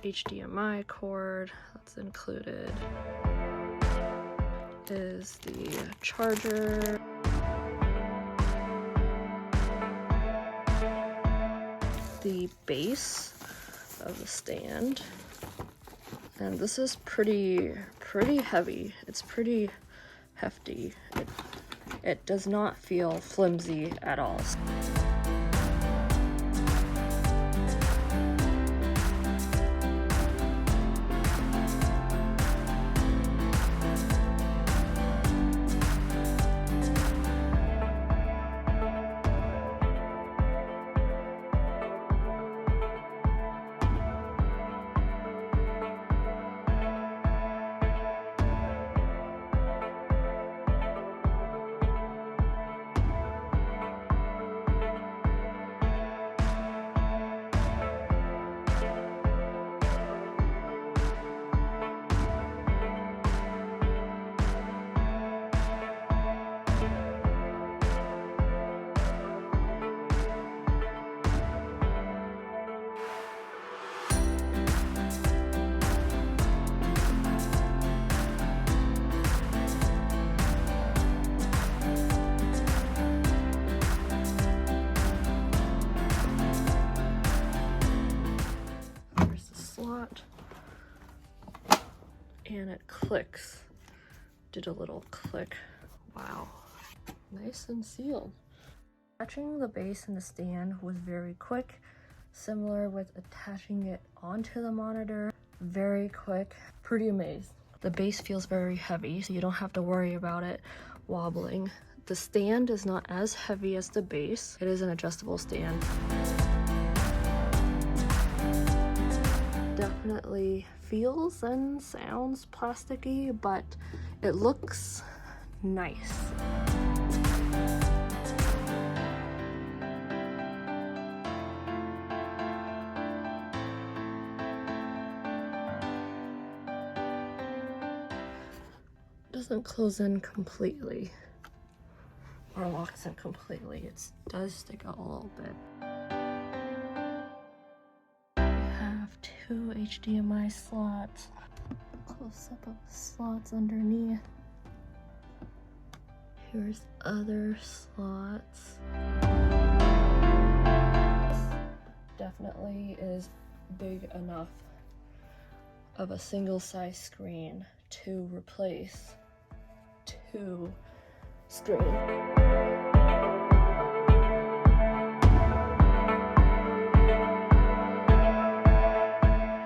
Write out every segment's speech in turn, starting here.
HDMI cord that's included. Is the charger. The base of the stand. And this is pretty heavy. It's pretty hefty. It does not feel flimsy at all. And it clicks. Did a little click. Wow. Nice and sealed. Attaching the base and the stand was very quick. Similar with attaching it onto the monitor. Very quick. Pretty amazed. The base feels very heavy, so you don't have to worry about it wobbling. The stand is not as heavy as the base. It is an adjustable stand. Definitely feels and sounds plasticky, but it looks nice. Doesn't close in completely or locks in completely. It does stick out a little bit. Two HDMI slots. Close up of the slots underneath. Here's other slots. Definitely is big enough of a single size screen to replace two screens.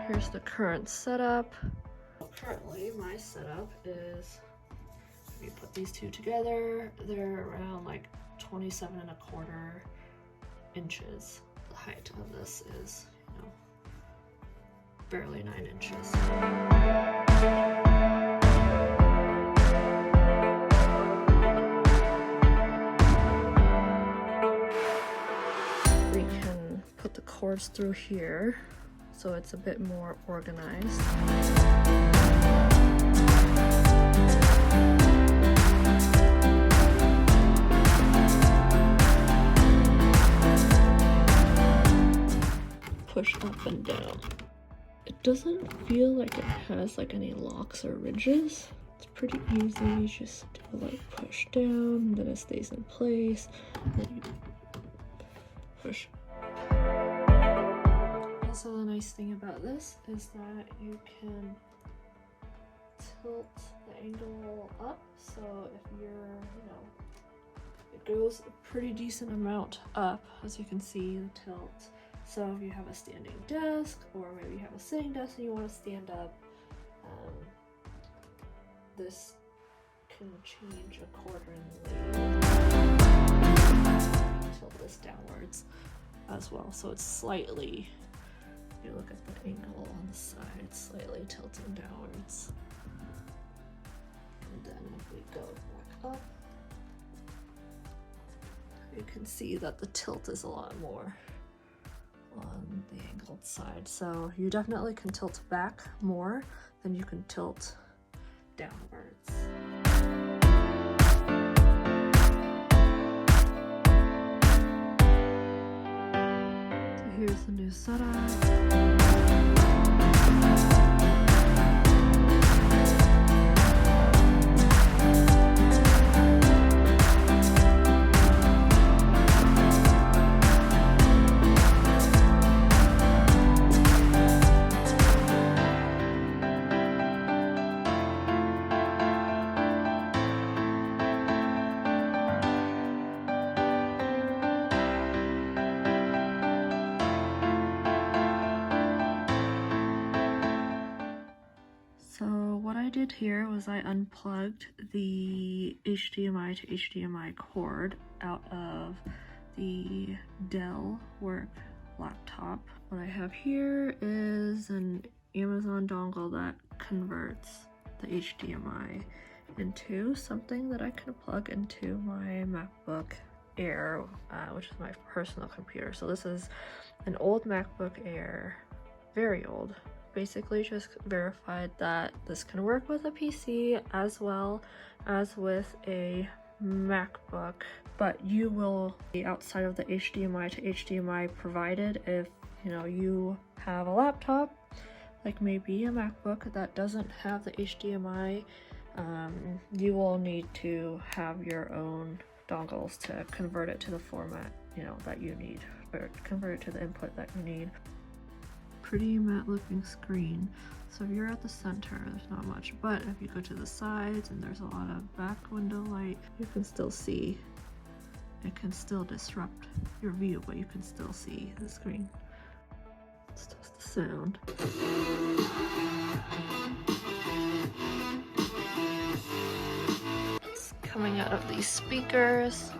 Here's the current setup. Currently, my setup is, if you put these two together, they're around like 27.25 inches. The height of this is, you know, barely 9 inches. We can put the cords through here, so it's a bit more organized. Push up and down. It doesn't feel like it has like any locks or ridges. It's pretty easy. You just do like push down, then it stays in place, then you push. Also, the nice thing about this is that you can tilt the angle up, so if you're, you know, it goes a pretty decent amount up, as you can see, the tilt. So if you have a standing desk, or maybe you have a sitting desk and you want to stand up, this can change accordingly. Tilt this downwards as well, so it's slightly, if you look at the angle on the side, slightly tilting downwards. And then if we go back up, you can see that the tilt is a lot more on the angled side. So you definitely can tilt back more than you can tilt downwards. So here's the new setup. So what I did here was I unplugged the HDMI to HDMI cord out of the Dell work laptop. What I have here is an Amazon dongle that converts the HDMI into something that I can plug into my MacBook Air, which is my personal computer. So this is an old MacBook Air, very old. Basically just verified that this can work with a PC as well as with a MacBook, but you will be outside of the HDMI to HDMI provided if you have a laptop, like maybe a MacBook that doesn't have the HDMI. You will need to have your own dongles to convert it to the format that you need, or convert it to the input that you need. Pretty matte looking screen. So if you're at the center, there's not much, but if you go to the sides and there's a lot of back window light, you can still see. It can still disrupt your view, but you can still see the screen. It's just the sound. It's coming out of these speakers.